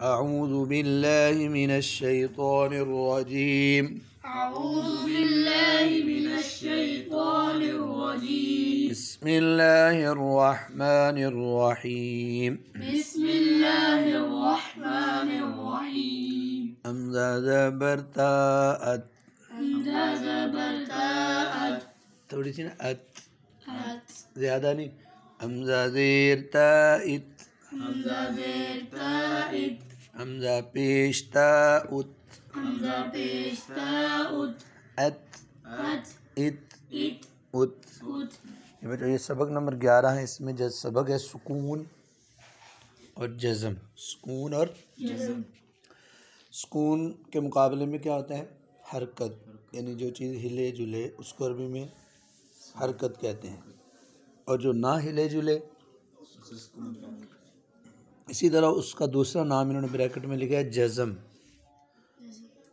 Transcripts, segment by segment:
اعوذ باللہ من الشیطان الرجیم أعوذ بالله من الشيطان الرجيم بسم اللہ الرحمن الرحیم بسم الله الرحمن الرحيم حمزہ زبر تاءت حمزة زبر تاءت تھوڑی سی نا ات أت زیادہ نہیں حمزہ زیر تائت حمزة زير تائت حمزہ پیش تاؤت حمزة پیش تاؤت ات أت ات إت ات أت یہ بیٹا یہ سبق نمبر 11 ہے. اس میں سبق ہے سکون اور جزم. سکون اور جزم سکون کے مقابلے میں کیا ہوتا ہے؟ حرکت، یعنی جو چیز ہلے جلے اس کو عربی میں حرکت کہتے ہیں، اور جو نہ ہلے جلے اسی طرح اس کا دوسرا نام انہوں نے بریکٹ میں لکھا ہے جزم.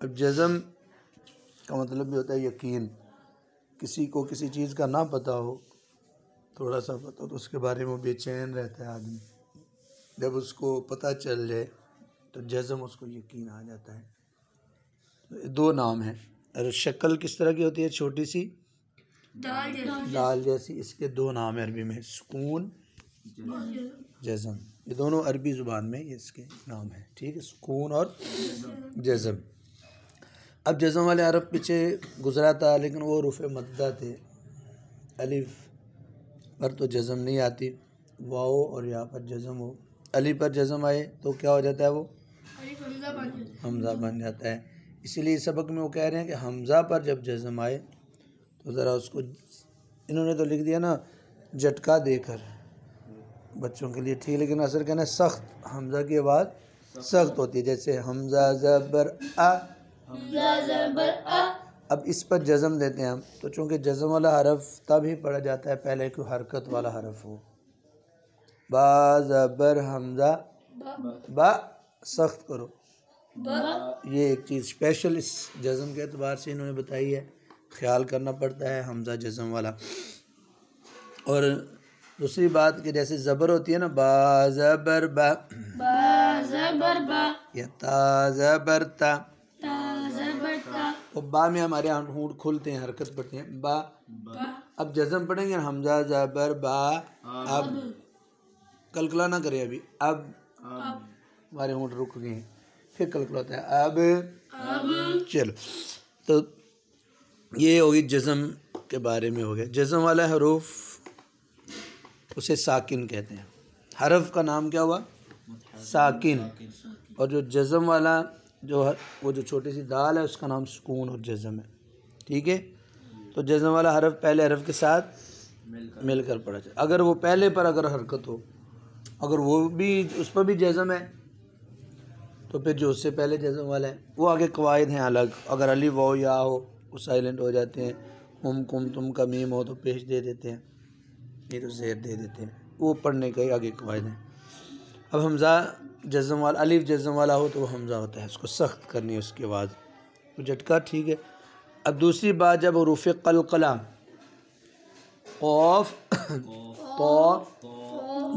اب جزم کا مطلب بھی ہوتا ہے یقین. کسی کو کسی چیز کا نہ پتہ ہو، تھوڑا سا پتہ ہو تو اس کے بارے میں وہ بے چین رہتا ہے آدمی. جب اس کو پتہ چل جائے تو جزم اس کو یقین آ جاتا ہے. دو نام ہیں. اور شکل کس طرح کی ہوتی ہے؟ چھوٹی سی دال جیسی. اس کے دو نام ہیں عربی میں، سکون، جزم. یہ دونوں عربی زبان میں یہ اس کے نام ہیں. ٹھیک ہے، سکون اور جزم. اب جزم والے عرب پیچھے گزرا تھا، لیکن وہ حروف مدہ تھے. الف پر تو جزم نہیں آتی، واو اور یا پر جزم ہو. الف پر جزم آئے تو کیا ہو جاتا ہے؟ وہ حمزہ بن جاتا ہے. اسی لیے اس سبق میں وہ کہہ رہے ہیں کہ حمزہ پر جب جزم آئے تو ذرا اس کو، انہوں نے تو لکھ دیا نا جھٹکا دے کر بچوں کے لیے، ٹھیک، لیکن اثر کہنا ہے سخت. حمزہ کی آواز سخت ہوتی ہے، جیسے حمزہ زبر آ. حمزة زبر أ اب اس پر جزم دیتے ہیں ہم، تو چونکہ جزم والا حرف تب ہی پڑھا جاتا ہے پہلے کوئی حرکت والا حرف ہو. با زبر حمزہ با، سخت کرو. یہ ایک چیز اسپیشل اس جزم کے اعتبار سے انہوں نے بتائی ہے، خیال کرنا پڑتا ہے حمزہ جزم والا. اور دوسری بات کہ جیسے زبر ہوتی ہے نا، با زبر با، با زبر با یا تا زبر تا. تا زبر تا وہ با میں ہمارے ہونٹ کھلتے ہیں، حرکت پڑتے ہیں، با. با اب جزم پڑھیں گے حمزہ زبر با. اب کلکلا نہ کرے ابھی، اب ہمارے ہونٹ رک گئے ہیں، پھر کلکلا ہوتا ہے اب. چلو، تو یہ ہوگی جزم کے بارے میں ہو گیا. جزم والا حروف اسے ساکن کہتے ہیں. حرف کا نام کیا ہوا؟ ساکن. اور جو جزم والا وہ جو چھوٹی سی دال ہے اس کا نام سکون اور جزم ہے. ٹھیک ہے، تو جزم والا حرف پہلے حرف کے ساتھ مل کر پڑھا جائے. اگر وہ پہلے پر اگر حرکت ہو، اگر وہ بھی اس پر بھی جزم ہے تو پھر جو اس سے پہلے جزم والا ہے وہ آگے قواعد ہیں الگ. اگر الف واو یا ہو وہ سائلنٹ ہو جاتے ہیں. ہم کم تم کا میم ہو تو پیش دے دیتے ہیں، یہ تو زیر دے دیتے ہیں. وہ پڑھنے کا ہی آگے قواعد ہیں. اب حمزہ جزم والا، الف جزم والا ہو تو وہ حمزہ ہوتا ہے، اس کو سخت کرنی ہے اس کی آواز، وہ جھٹکا. ٹھیک ہے. اب دوسری بات، جب حروف قلقلہ قاف طا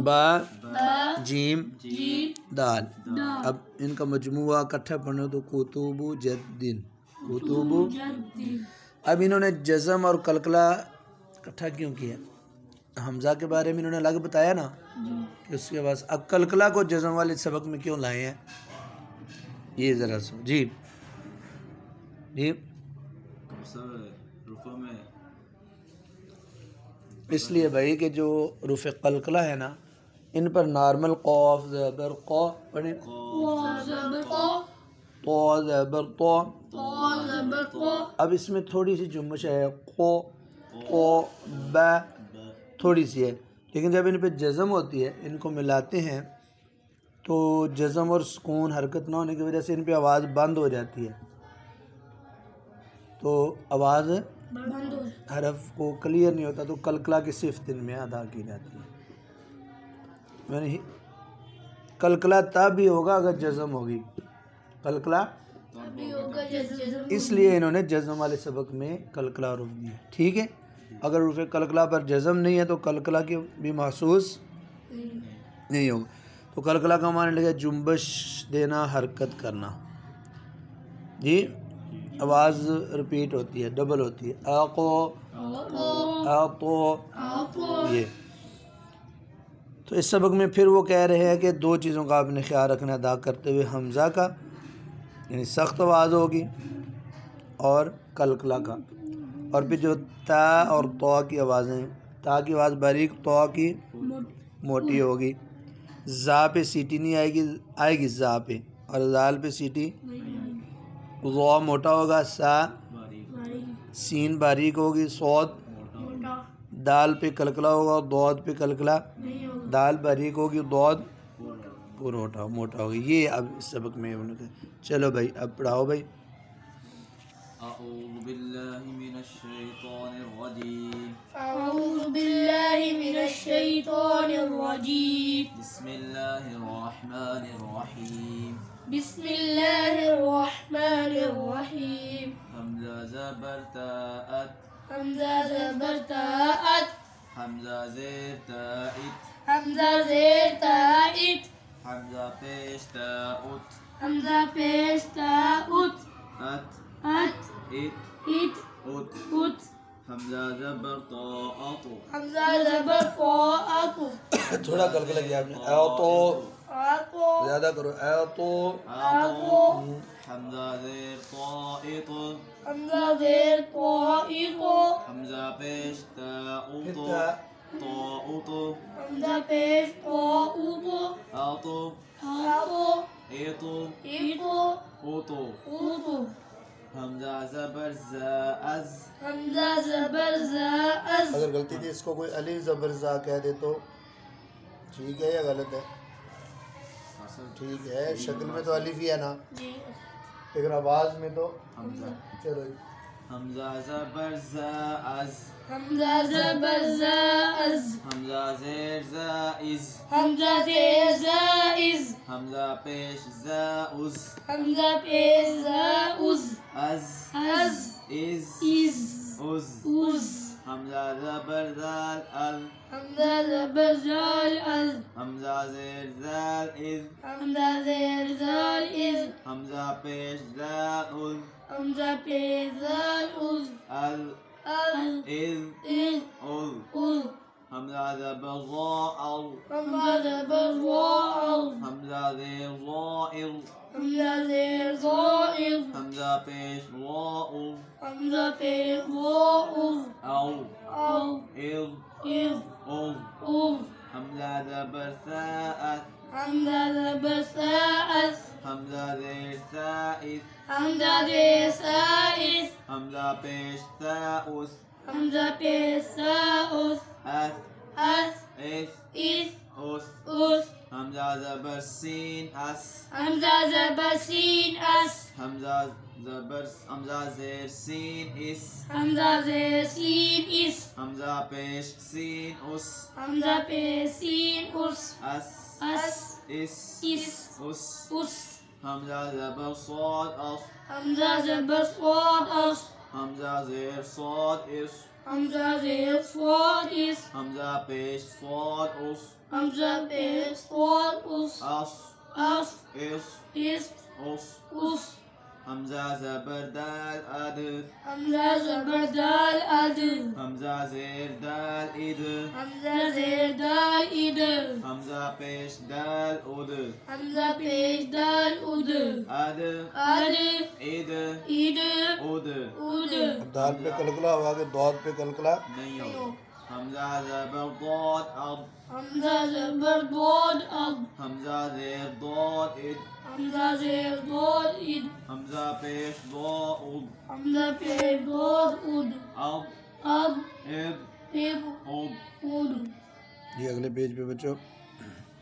با جیم دال، اب ان کا مجموعہ اکٹھا پڑھنا ہو تو کتب جدن، کتب. اب انہوں نے جزم اور قلقلہ اکٹھا کیوں کیا؟ حمزہ کے بارے میں انہوں نے الگ بتایا نا کہ اس کے بعد اب قلقلہ کو جزم والے سبق میں کیوں لائے ہیں، یہ ذرا سو. جی جی، اس لیے بھائی کہ جو حروف قلقلہ ہے نا، ان پر نارمل قاف زبر قا پڑھیں، قا زبر قا طا زبر طا. طا زبر طا اب اس میں تھوڑی سی جمش ہے، قو قو با تھوڑی سی ہے، لیکن جب ان پہ جزم ہوتی ہے ان کو ملاتے ہیں تو جزم اور سکون حرکت نہ ہونے کی وجہ سے ان پہ آواز بند ہو جاتی ہے، تو آواز بند ہو حرف کو کلیئر نہیں ہوتا، تو قلقلہ کی صفت ان میں ادا کی جاتی ہے. یعنی قلقلہ تب بھی ہوگا اگر جزم ہوگی، قلقلہ ابھی ہوگا جزم اس لیے انہوں نے جزم والے سبق میں قلقلہ حروف دیے. ٹھیک ہے، اگر حروف قلقلہ پر جزم نہیں ہے تو قلقلہ کی بھی محسوس نہیں ہوگا. تو کلکلا کا معنی لگا جنبش دینا، حرکت کرنا. جی آواز رپیٹ ہوتی ہے، ڈبل ہوتی ہے. آقو آقو یہ. تو اس سبق میں پھر وہ کہہ رہے ہیں کہ دو چیزوں کا آپ نے خیال رکھنا ادا کرتے ہوئے، حمزہ کا یعنی سخت آواز ہوگی اور کلکلا کا. اور پھر جو تا اور طا کی آوازیں، تا کی آواز باریک، طا کی موٹی ہوگی. زا پہ سیٹی نہیں آئے گی زا پہ، اور زال پہ سیٹی. ضا موٹا ہوگا، سا سین باریک ہوگی، صاد دال پہ کلکلا ہوگا، ضاد پہ کلکلا، دال باریک ہوگی، ضاد موٹا ہوگی. یہ اب اس سبق میں چلو بھائی اب پڑھاؤ بھائی. أعوذ بالله من الشيطان الرجيم. أعوذ بالله من الشيطان الرجيم. بسم الله الرحمن الرحيم. بسم الله الرحمن الرحيم. حمزة زبر تاءت. حمزة زبر تاءت. حمزة زير تائت. حمزة زير تائت. حمزة پیش تاؤت. حمزة پیش تاؤت. أت. أت. إت. إت. أت. أت. حمزة زبر طاءت. حمزة زبر طاءت. تھوڑا کلکلا کیا آپ نے. اعطو آقو زیادہ کرو. اعطو آقو. حمزة زير طائط. حمزة زير طائط. حمزة پیش تاؤت. تا طاؤت. حمزة پیش طاؤت. أطو. آقو إطو. إيقو أطو. أوتو. حمزة زبر زاز. حمزة زبر زاز. اگر غلطی تھی اس کو کوئی علی زبر زا کہہ دے تو ٹھیک ہے یا غلط ہے؟ ٹھیک ہے، شکل میں تو الف ہی ہے نا، جی لیکن آواز میں تو حمزة. چلو جی. حمزة زبر زاز. حمزة زبر زاز. حمزة زير زائز. حمزة زير زائز. حمزة پیش زاؤز. حمزة پیش زاؤز. از. از. إز. إز. أز. أوز. حمزة زبر ذال ال. حمزة زبر زال ال. حمزة زير ذال إذ. حمزة زير زال إذ. حمزة پیش زاؤز. حمزة پیش زال أوز. ال. ال. إذ. إذ. أذ. أوز. حمزة زبر ضاء. حمزة زبر ضاء. حمزة زير ضائر. حمزة زير ضائر. حمزة پیش ضاء. حمزة پیش ضاء. أو. أو. إذ. إذ. أذ. أوز. حمزة زبر ثاء. حمزة زبر سائس. حمزة زير ثائث. حمزة زير سائس. حمزة پیش ثاؤث. حمزة پیش ساؤس. أث. أس. إث. إس. أث. أس. حمزة زبر سين أس. حمزة زبر سين أس. حمزة زير سين إس. حمزة زير سين إس. حمزة پیش سين أس. حمزة پیش سين أس. أس. أس. إس. إس. أس. أس. حمزة زبر صاد أص. حمزة زبر صاد أس. حمزة زير صاد إس. حمزة زير صاد إس. حمزة پیش صاد أس. حمزة پیش صاد أس. أص. أس. إس. إس. أس. أس. حمزة زبر دال أد. حمزة زبر دال أد. حمزة زير دال إد. حمزة زير دال إد. حمزة پیش دال أد. حمزة پیش دال أد. أد. أد. إد. إد. أد. أد. دال پہ کلکلا ہوا کہ دود پہ کلکلا. نہیں ہو. حمزة زبر ضاد أض. حمزة زبر ضاد أض. حمزة زير ضاد إد. حمزة زير ضاد إد. حمزة پیش ضاء أض. حمزة پیش ضاد أد. أض. أض. إض. إض. أض. أد. جی اگلے پیج پہ بچو.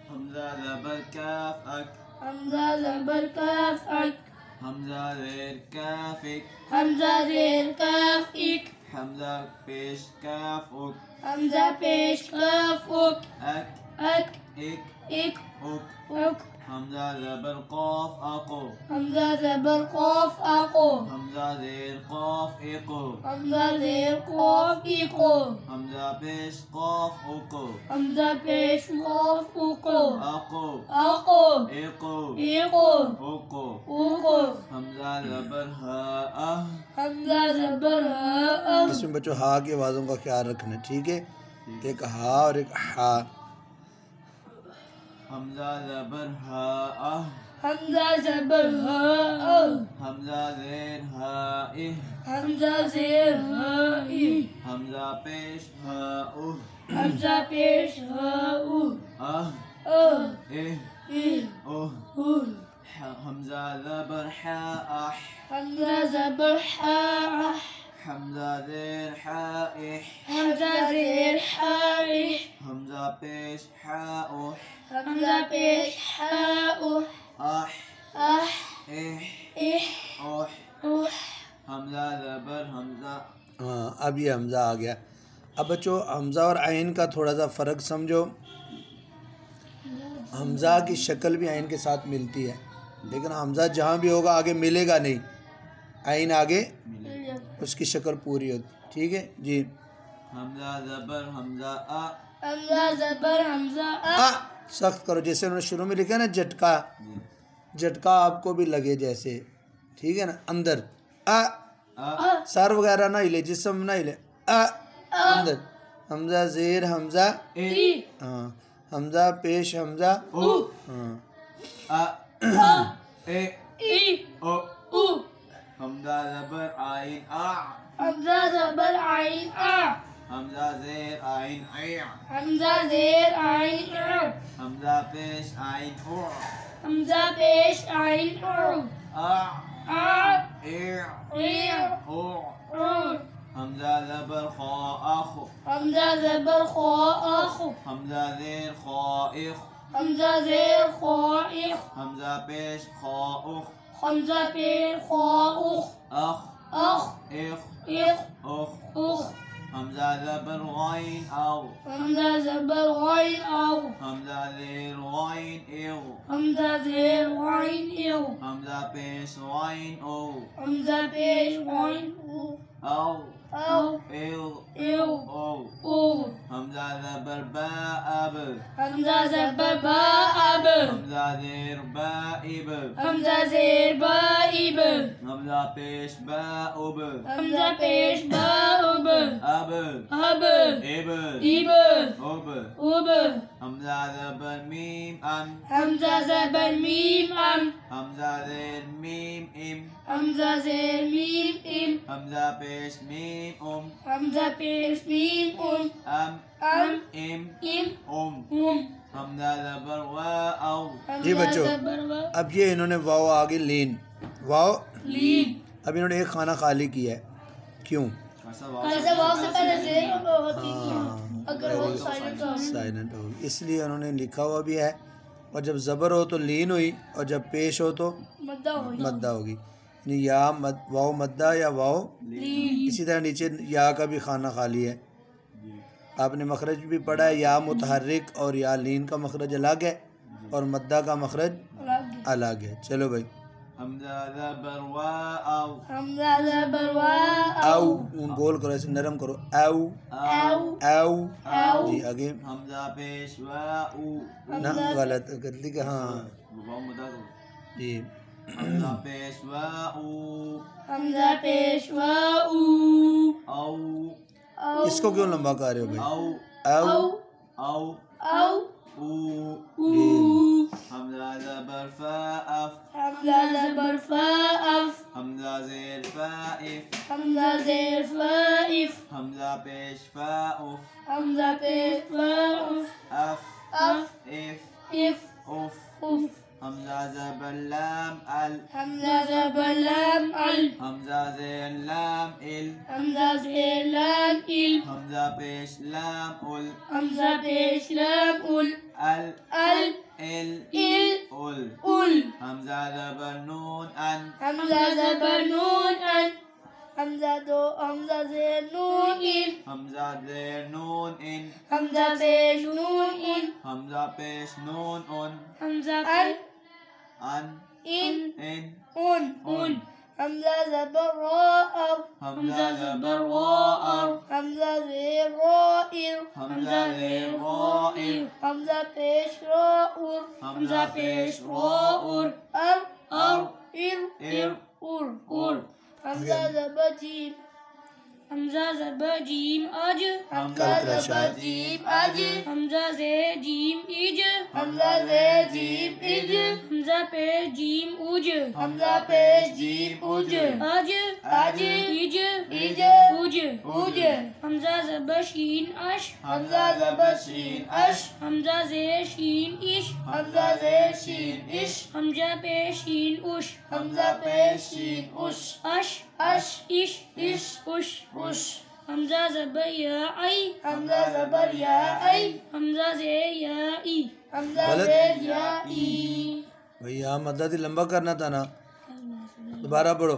حمزة زبر كاف أك. حمزة زبر كاف أك. حمزة زير كافك. حمزة زير كاف إك. حمزة پیش كاف أك. حمزة پیش كاف أك. أك. أك. إك. إك. أك. أك. حمزہ زبر قاف اقو حمزہ زبر قاف اقو حمزہ زیر قاف اقو حمزہ زیر قاف اقو حمزہ پیش قاف اقو حمزہ پیش قاف اقو اقو اقو اقو اقو اقو اقو حمزہ زبر ہا حمزہ زبر ہا اس میں بچوں ہا کی آوازوں کا خیال رکھنا، ٹھیک ہے؟ ایک ہا اور ایک ہا۔ حمزہ زبر ہا حمزہ زبر ہا حمزہ زیر ہا حمزہ زیر ہا حمزہ پیش ہا حمزہ پیش ہا حمزہ زبر حا حمزہ زبر ہا حمزہ زیر حا حمزہ زیر ہا حمزہ پیش حا حمزہ پیش ہا حمزہ زبر حمزہ۔ ہاں اب یہ حمزہ آ گیا۔ اب بچوں حمزہ اور عین کا تھوڑا سا فرق سمجھو۔ حمزہ کی شکل بھی عین کے ساتھ ملتی ہے، لیکن حمزہ جہاں بھی ہوگا آگے ملے گا نہیں، عین آگے اس کی شکل پوری ہوتی، ٹھیک ہے جی۔ حمزہ زبر حمزہ حمزہ زبر حمزہ سخت کرو، جیسے انہوں نے شروع میں لکھا نا جھٹکا، جھٹکا آپ کو بھی لگے جیسے، ٹھیک ہے نا؟ اندر سر وغیرہ نہ ہلے، جسم نہ ہلے، اندر۔ حمزہ زیر حمزہ ہاں، حمزہ پیش حمزہ ہاں، حمزہ زبر عین حمزہ زبر عین حمزہ زیر عین حمزہ زیر عین حمزہ پیش عین حمزہ پیش عین حمزہ زبر خا حمزہ زبر خا حمزہ زیر خا حمزہ زیر خا حمزہ پیش خا حمزہ پیش خا اخ اخ اخ حمزہ زبر غین او حمزہ زبر غین او حمزہ زیر غین او حمزہ زیر غین او حمزہ پیش غین او حمزہ پیش غین او او او حمزہ زبر با اب حمزہ زبر با اب حمزہ زیر با اب حمزہ زیر با اب حمزہ پیش با اب حمزہ پیش با اب اب اب اب اب اب اب حمزہ زبر میم ام حمزہ زبر میم ام حمزہ زیر میم ام حمزہ زیر میم ام حمزہ پیش میم حمزہ پیش میم ام ام ام ام حمزہ زبر واو جی بچوں، اب یہ انہوں نے واو آگے لین، واو لین اب انہوں نے ایک خانہ خالی کیا ہے، کیوں؟ کیسے واو سے پہلے زیر ہوتی ہے اگر وہ سائلنٹ ہو سائلنٹ ہوگی، اس لیے انہوں نے لکھا ہوا بھی ہے، اور جب زبر ہو تو لین ہوئی، اور جب پیش ہو تو مدہ ہوئی مدہ ہوگی، یعنی یا واو مدہ یا واو لین اسی طرح نیچے یا کا بھی خانہ خالی ہے۔ آپ نے مخرج بھی پڑھا ہے، یا متحرک اور یا لین کا مخرج الگ ہے اور مدہ کا مخرج الگ ہے۔ چلو بھائی، حمزہ زبر واو حمزہ زبر واو او گول کرو، ایسے نرم کرو، او او او او جی آگے حمزہ پیش واو نہ غلط غلطی کا ہاں واو مدہ دو جی حمزہ پیش واو حمزہ پیش واو او اس کو کیوں لمبا کر رہے ہو بھائی؟ او او او او او جی حمزہ زبر فاف حمزہ زبر فاف حمزہ زیر فائف حمزہ زیر فائف حمزہ پیش فاف حمزہ پیش فاف اف اف اف اف اف اف حمزہ زبر لام ال حمزہ زبر لام ال حمزہ زیر لام ال حمزہ زیر لام ال حمزہ پیش لام ال حمزہ پیش لام ال ال ال ال ال ال ال حمزہ زبر نون ان حمزہ زبر نون ان حمزہ زیر نون ان حمزہ زیر نون ان حمزہ پیش نون ان حمزہ پیش نون ان حمزہ ان إن ان أن همزة زبر راء حمزہ زبر راء همزة زير رائر حمزہ زیر راء همزة پیش راء حمزہ پیش راء أر ار إر أر همزة زبر جيم همزة زبر جيم أج همزة زبر جيم أج همزة زي جيم إج همزة زي جيم إج همزة پیش جيم أج همزة پیش جيم أج أج إج أج همزة زبر شين أش همزة زبر شين أش همزة زي شين إش همزة زي شين إش همزة پیش شين أش همزة پیش شين أش أش إش أش همزة زبر يا أي همزة زبر يا أي همزة زي يا إي همزة زي يا إي بھئی یہاں مدد لمبا کرنا تھا نا، دوبارہ پڑھو.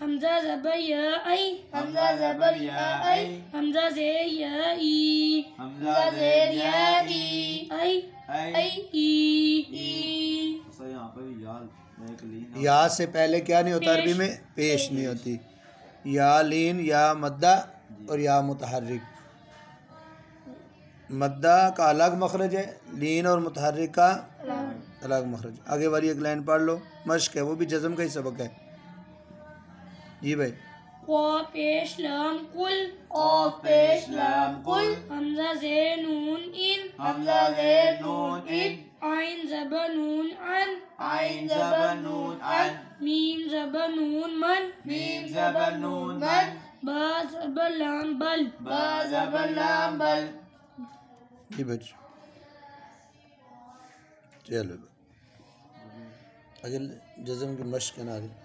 همزة زبر يا أي همزة زبر يا أي همزة زي يا إي حمزہ زير يا إي أي اے إي سر یہاں پہ بھی یال ایک لین یا سے پہلے کیا نہیں ہوتا عربی میں؟ پیش نہیں ہوتی. یا لین، یا مدہ اور یا متحرک. مدہ کا الگ مخرج ہے، لین اور متحرک کا الگ مخرج. آگے والی ایک لائن پڑھ لو، مشق ہے، وہ بھی جزم کا ہی سبق ہے. جی بھائی. قاف پیش لام قل قاف پیش لام قل حمزة زي نون إن حمزہ زیر نون ان عين زبر نون عن عین زبر نون ان ميم زبر نون من میم زبر نون من با زبر لام بل با زبر لام بل. جی بچ چلو اگر جزم کی مشق ہے نا آگے.